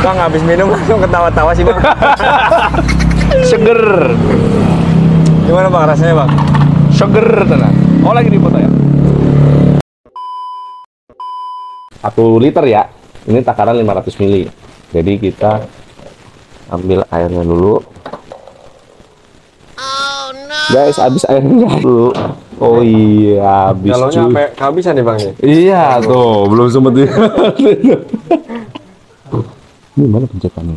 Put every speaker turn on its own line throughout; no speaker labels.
Bang, habis minum langsung ketawa-tawa sih bang.
Seger.
Gimana bang rasanya bang?
Seger tenang. Oh lagi di foto ya? 1 liter ya. Ini takaran 500 ml. Jadi kita ambil airnya dulu. Oh no. Guys, habis airnya dulu. Oh iya, habis.
Galonnya sampai kehabisan nih bang ya?
Iya tuh, belum sempet di. Ini mana pencetannya?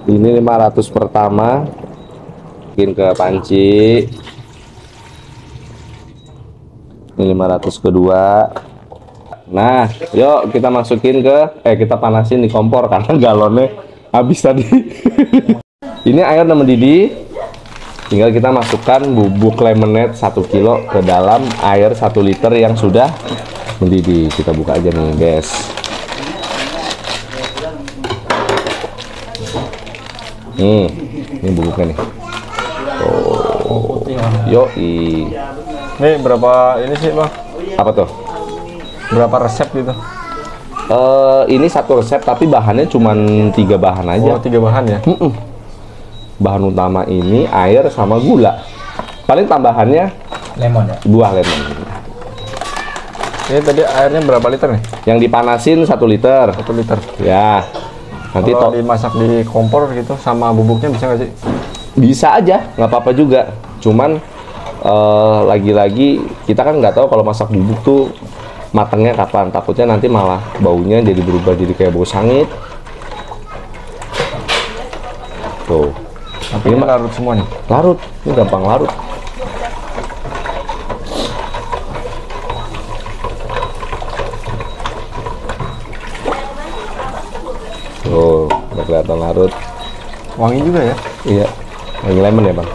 Ini 500 pertama, masukin ke panci. Ini 500 kedua. Nah, yuk kita masukin ke, kita panasin di kompor karena galonnya habis tadi. Ini air udah mendidih. Tinggal kita masukkan bubuk lemonade 1 kilo ke dalam air 1 liter yang sudah mendidih. Kita buka aja nih, guys. Ini bubuknya nih. Oh, yoi.
Ini berapa ini sih bang?
Apa tuh?
Berapa resep gitu?
Ini 1 resep tapi bahannya cuma 3 bahan aja.
Oh, 3 bahan ya?
Bahan utama ini air sama gula. Paling tambahannya
lemon ya?
Buah lemon.
Ini tadi airnya berapa liter nih?
Yang dipanasin 1 liter.
1 liter.
Ya. Nanti
kalau dimasak di kompor gitu sama bubuknya bisa nggak sih?
Bisa aja, nggak apa-apa juga. Cuman lagi-lagi kita kan nggak tahu kalau masak bubuk tuh matangnya kapan. Takutnya nanti malah baunya jadi berubah jadi kayak bau sangit. Tuh.
Tapi ini larut semua nih.
Larut, ini gampang larut. Tuh, udah kelihatan larut.
Wangi juga ya?
Iya, wangi lemon ya bang.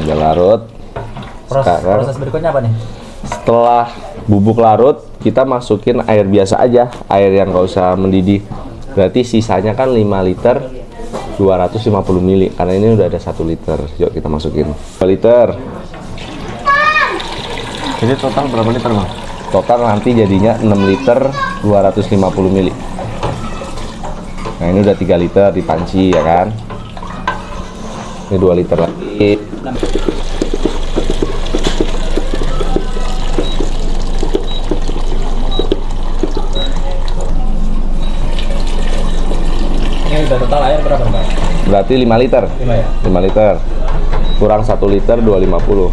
Udah larut.
Proses berikutnya apa nih?
Setelah bubuk larut, kita masukin air biasa aja, air yang nggak usah mendidih. Berarti sisanya kan 5 liter 250 ml, karena ini udah ada 1 liter. Yuk kita masukin 2 liter.
Jadi total berapa liter bang?
Total nanti jadinya 6 liter 250 ml. Nah ini udah 3 liter di panci ya kan. Ini 2 liter lagi.
Ini udah total air berapa bang?
Berarti 5 liter.
5 ya?
5 liter. Kurang 1 liter 250.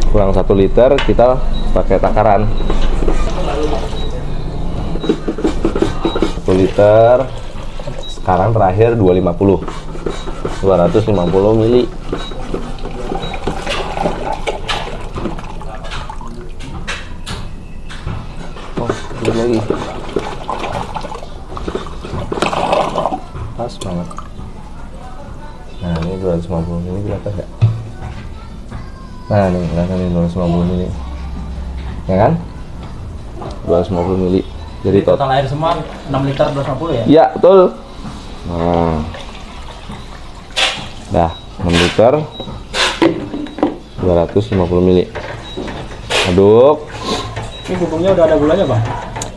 Kurang 1 liter kita pakai takaran. 1 liter. Sekarang terakhir 250. 250 mili. Lagi pas banget. Nah ini 250 mili berapa ya? Nah nih kelihatan nih 250 mili ya kan? 250 mili. Jadi
total air semua 6 liter 250 ya?
Iya betul. Nah dah 6 liter 250 mili. Aduk.
Ini bubuknya udah ada gulanya bang?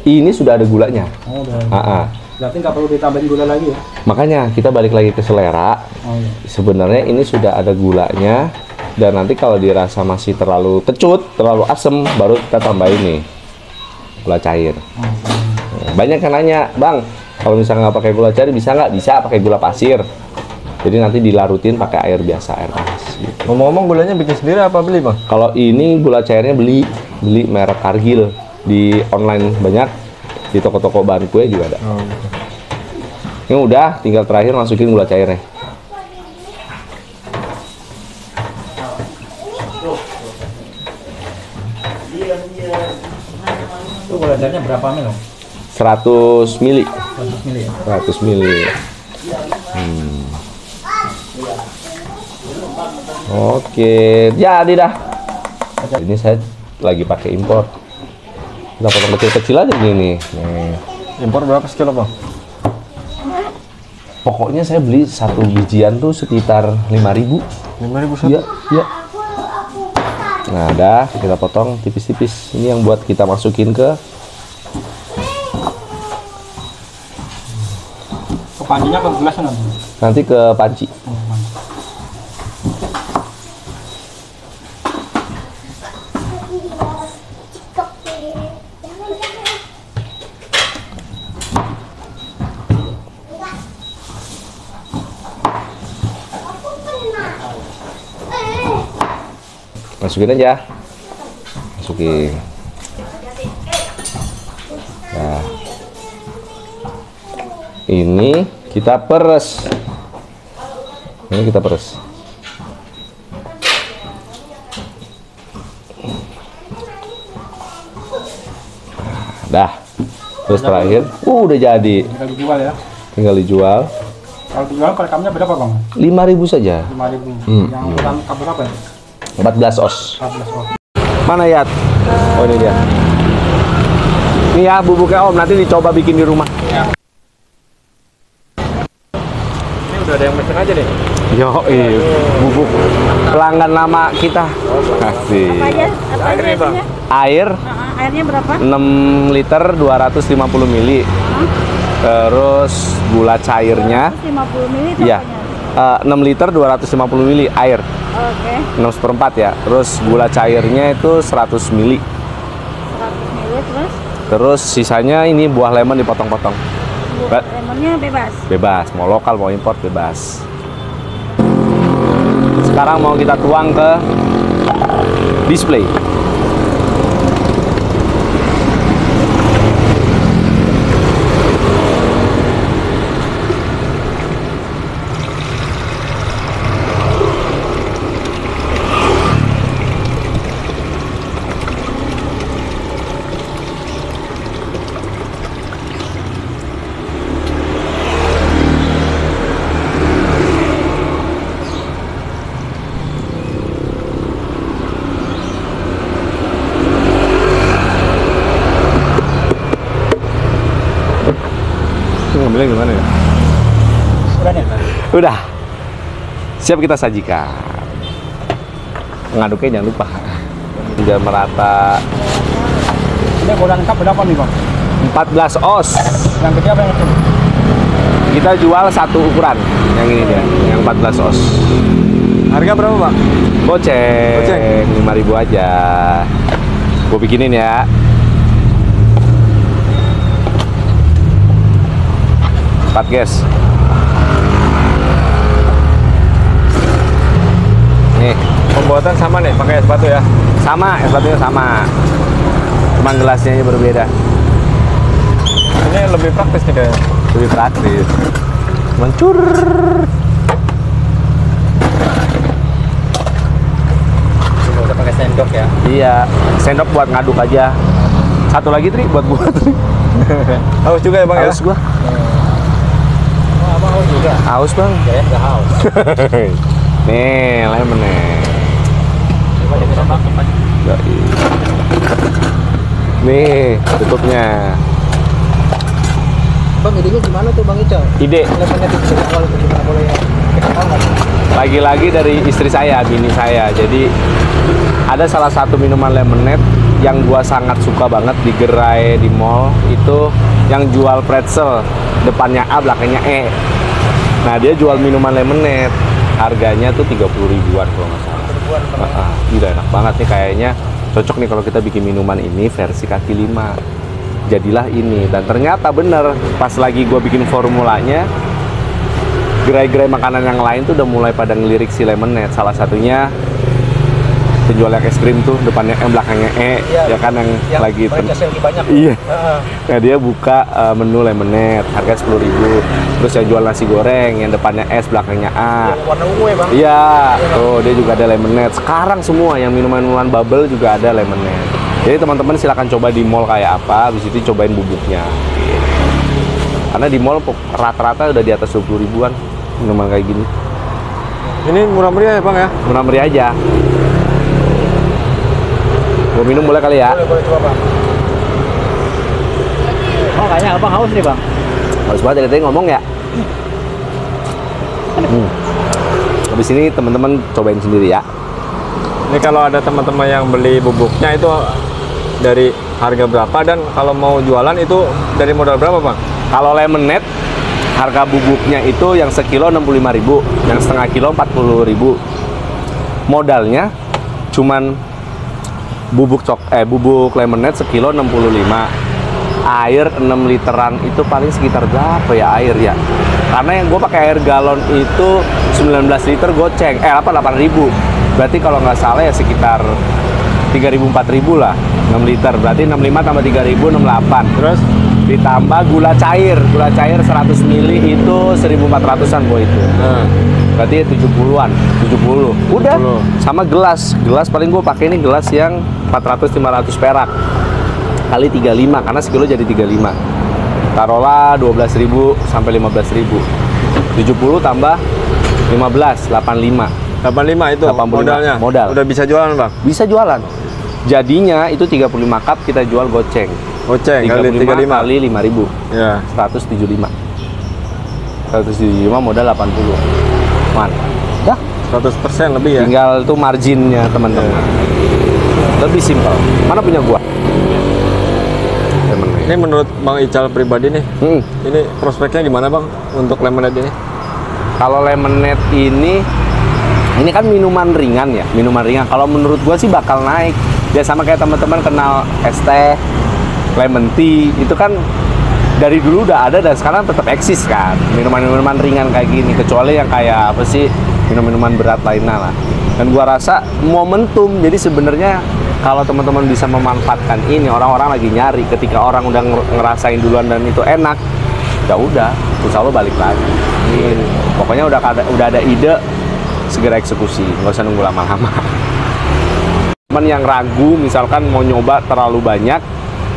Ini sudah ada gulanya.
Oh udah. Berarti nggak perlu ditambahin gula lagi ya?
Makanya kita balik lagi ke selera.
Oh, iya.
Sebenarnya ini sudah ada gulanya, dan nanti kalau dirasa masih terlalu kecut, terlalu asem, baru kita tambahin nih gula cair. Banyak yang nanya, bang, kalau misalnya nggak pakai gula cair bisa nggak? Bisa pakai gula pasir. Jadi nanti dilarutin pakai air biasa, air panas. Gitu.
Ngomong-ngomong gulanya bikin sendiri apa beli bang?
Kalau ini gula cairnya beli merek Cargill, di online banyak, di toko-toko bahan kue juga ada.
Oh, gitu.
Ini udah, tinggal terakhir masukin gula cairnya.
Itu gula cairnya berapa ml?
100 mili.
100 ml ya?
100 mili. Oke, jadi dah. Ini saya lagi pakai impor. Kita potong kecil-kecil aja gini. Nih.
Impor berapa sekilo bang?
Pokoknya saya beli satu bijian tuh sekitar 5.000.
5.000
Iya, iya. Nah, dah kita potong tipis-tipis. Ini yang buat kita masukin ke
pancinya ke gelas nanti.
nanti ke panci. Masukin aja. Masukin. Nah. Ini kita peres. Ini kita peres. Dah. Terus terakhir, udah jadi.
Tinggal dijual ya.
Tinggal dijual.
Kalau dijual rekamnya berapa bang?
5.000 saja.
5.000. Yang ukuran cup berapa ya?
14 os.
14 oh.
Mana Yat? Oh ini dia. Ini ya bubuknya Om, nanti dicoba bikin di rumah.
Ya. Ini udah ada yang mesen aja deh.
Yo, bubuk pelanggan lama kita. Kasih.
Apa aja
Air nih, Bang.
isinya?
Air
Airnya berapa?
6 liter 250 mili. Terus gula cairnya
150 ml itu
iya.
apanya?
6 liter 250 mili air.
Oke,
6/4 ya. Terus gula cairnya itu 100 mili.
100 ml terus
Terus sisanya ini buah lemon dipotong-potong.
lemonnya bebas.
Bebas, mau lokal mau impor bebas. Sekarang mau kita tuang ke display. Ngambilnya gimana ya?
Udah nih.
Udah. Siap kita sajikan. Ngaduknya jangan lupa. Udah merata.
Ini ukuran cup berapa nih bang?
14 os.
Yang gede apa yang kecil?
Kita jual satu ukuran. Yang ini dia, yang 14 os.
Harga berapa, Bang?
Goceng.
Goceng.
5.000 aja. Gue bikinin ya. Empat guys. Nih,
Pembuatan sama nih, pakai es batu ya.
sama, es batunya sama. Cuman gelasnya aja berbeda.
Ini lebih praktis nih kayaknya.
Lebih praktis. Mencur.
Nggak usah pakai sendok ya.
Iya, sendok buat ngaduk aja. Satu lagi Tri buat gua Tri.
Haus juga ya, Bang
Haus
ya?
gua.
Oh abang haus juga?
Haus Bang.
Saya nggak haus.
Nih, lemon nih.
Coba jadi bang.
Yoi. Nih, tutupnya.
Bang idenya gimana tuh bang Ical?
Ide
Lemonnya di awal itu gimana boleh ya? Kita tahu nggak?
lagi-lagi dari istri saya, bini saya. Jadi ada salah satu minuman lemonade yang gua sangat suka banget di gerai di mall itu yang jual pretzel, depannya A belakangnya E. Nah, dia jual minuman lemonade. Harganya tuh 30 ribuan kalau nggak salah. Gila enak banget nih kayaknya. Cocok nih kalau kita bikin minuman ini versi kaki 5. Jadilah ini, dan ternyata bener pas lagi gue bikin formulanya, gerai-gerai makanan yang lain tuh udah mulai pada ngelirik si lemonade. Salah satunya penjual yang es krim tuh depannya M belakangnya E,
Iya,
ya kan yang lagi
banyak lebih banyak.
iya. Nah, dia buka menu lemonade harga 10.000. Terus yang jual nasi goreng yang depannya S belakangnya A.
Yang warna ungu ya bang?
Iya, tuh dia juga ada lemonade. Sekarang semua yang minuman-minuman bubble juga ada lemonade. Jadi teman-teman silakan coba di mall kayak apa, habis itu cobain bubuknya. Karena di mall rata-rata udah di atas 20 ribuan minuman kayak gini.
Ini murah meriah ya, Bang ya?
Murah meriah aja. Gue minum boleh kali ya?
Boleh coba bang. Oh kayaknya abang haus nih bang.
Harus banget dari tadi ngomong ya. Habis ini teman-teman cobain sendiri ya.
Ini kalau ada teman-teman yang beli bubuknya itu dari harga berapa, dan kalau mau jualan itu dari modal berapa bang?
Kalau lemonade harga bubuknya itu yang sekilo 65.000, yang setengah kilo 40.000. Modalnya cuman bubuk lemonade sekilo 65. Air 6 literan itu paling sekitar berapa ya air ya? Karena yang gue pakai air galon itu 19 liter goceng, 8.000. Berarti kalau nggak salah ya sekitar 3.000-4.000 lah, 6 liter. Berarti 65 tambah 3.000, 68. Terus ditambah gula cair 100 ml itu 1.400-an gue itu. Berarti 70-an, 70. Udah,
70.
sama gelas paling gue pakai ini gelas yang 400-500 perak kali 35, karena sekilo jadi 35. Taruhlah 12.000 sampai 15.000. 70 tambah 15, 85.
85 itu
85
modalnya.
Modal.
Udah bisa jualan bang?
Bisa jualan. Jadinya itu 35 cup kita jual goceng.
Goceng kali 35
kali 5.000.
Ya.
175 modal 80. Man. Dah,
100% lebih ya.
tinggal itu marginnya teman-teman. Lebih simpel. Mana punya gua?
Ini menurut Bang Ical pribadi nih,
Hmm.
ini prospeknya gimana bang untuk lemonade ini?
Kalau lemonade ini kan minuman ringan ya, minuman ringan. Kalau menurut gua sih bakal naik. Ya sama kayak teman-teman kenal es teh, lemon tea, itu kan dari dulu udah ada dan sekarang tetap eksis kan. Minuman-minuman ringan kayak gini, kecuali yang kayak apa sih, minuman-minuman berat lainnya lah. Dan gua rasa momentum. Jadi sebenarnya kalau teman-teman bisa memanfaatkan ini, orang-orang lagi nyari. Ketika orang udah ngerasain duluan dan itu enak, ya udah, insya Allah balik lagi. Pokoknya udah ada ide, segera eksekusi, nggak usah nunggu lama-lama. Teman yang ragu, misalkan mau nyoba terlalu banyak,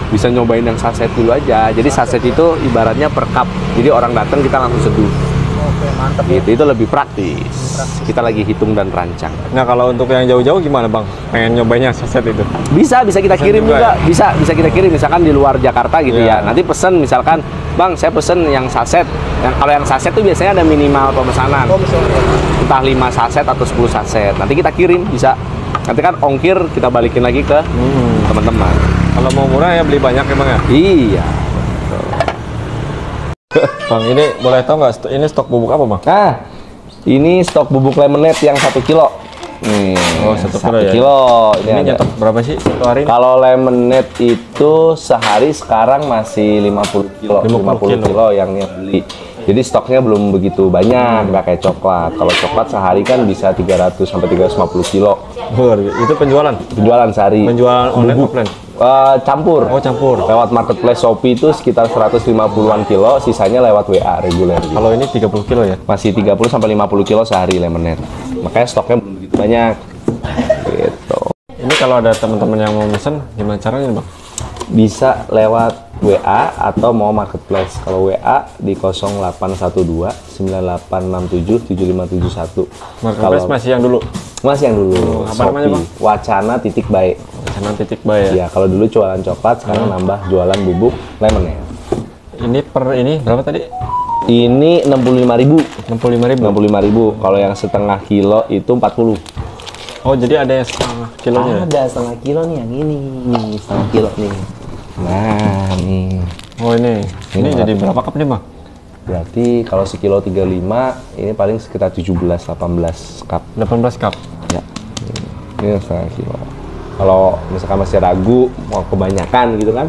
bisa nyobain yang saset dulu aja. Jadi saset itu ibaratnya per cup, jadi orang datang kita langsung seduh.
Oke, mantep.
Gitu, itu lebih praktis. Kita lagi hitung dan rancang.
Nah kalau untuk yang jauh-jauh gimana bang? Pengen nyobainnya saset itu?
Bisa kita kirim juga,
ya?
bisa kita kirim misalkan di luar Jakarta gitu
Iya.
ya. Nanti pesen misalkan, bang saya pesen yang saset. Kalau yang saset tuh biasanya ada minimal pemesanan.
Oh, misalnya.
Entah 5 saset atau 10 saset. Nanti kita kirim, bisa. Nanti kan ongkir kita balikin lagi ke teman-teman.
Kalau mau murah ya beli banyak ya bang ya?
Iya.
Bang ini boleh tahu nggak ini stok bubuk apa bang?
Nah, ini stok bubuk lemonade yang 1 kilo. Nih,
Oh, 1 kilo
1
ya?
kilo.
Ini
ada.
nyetok berapa sih satu hari?
Kalau lemonade itu sehari sekarang masih 50 kilo,
50
kilo yang beli. Jadi stoknya belum begitu banyak, nggak kayak coklat. Kalau coklat sehari kan bisa 300 sampai 350 kilo.
Itu penjualan?
Penjualan sehari.
Penjualan online
Bubuk.
offline?
Campur.
Oh campur.
Lewat marketplace Shopee itu sekitar 150-an kilo, sisanya lewat WA reguler. Gitu.
Kalau ini 30 kilo ya?
Masih 30 sampai 50 kilo sehari lemonade. Makanya stoknya belum begitu banyak. Gitu.
Ini kalau ada teman-teman yang mau pesen, gimana caranya bang?
Bisa lewat WA atau mau marketplace. Kalau WA di 0812 9867 7571.
Marketplace masih yang dulu?
Masih yang dulu.
Apa namanya, Bang?
Wacana.bae.
Wacana titik bay ya?
Ya, kalau dulu jualan coklat, sekarang nambah jualan bubuk lemonade.
Ini per ini berapa tadi?
Ini 65.000.
65.000.
65.000. Kalau yang setengah kilo itu 40.
Oh jadi ada yang setengah kilonya ya?
Ada setengah kilo nih yang ini. Nih, setengah kilo nih. Nah, nih.
Oh ini
Ini
jadi
berapa?
berapa cup nih bang?
Berarti kalau sekilo 35, ini paling sekitar 17-18 cup.
18 cup.
Ya. Ini setengah kilo. Kalau misalkan masih ragu, mau kebanyakan gitu kan,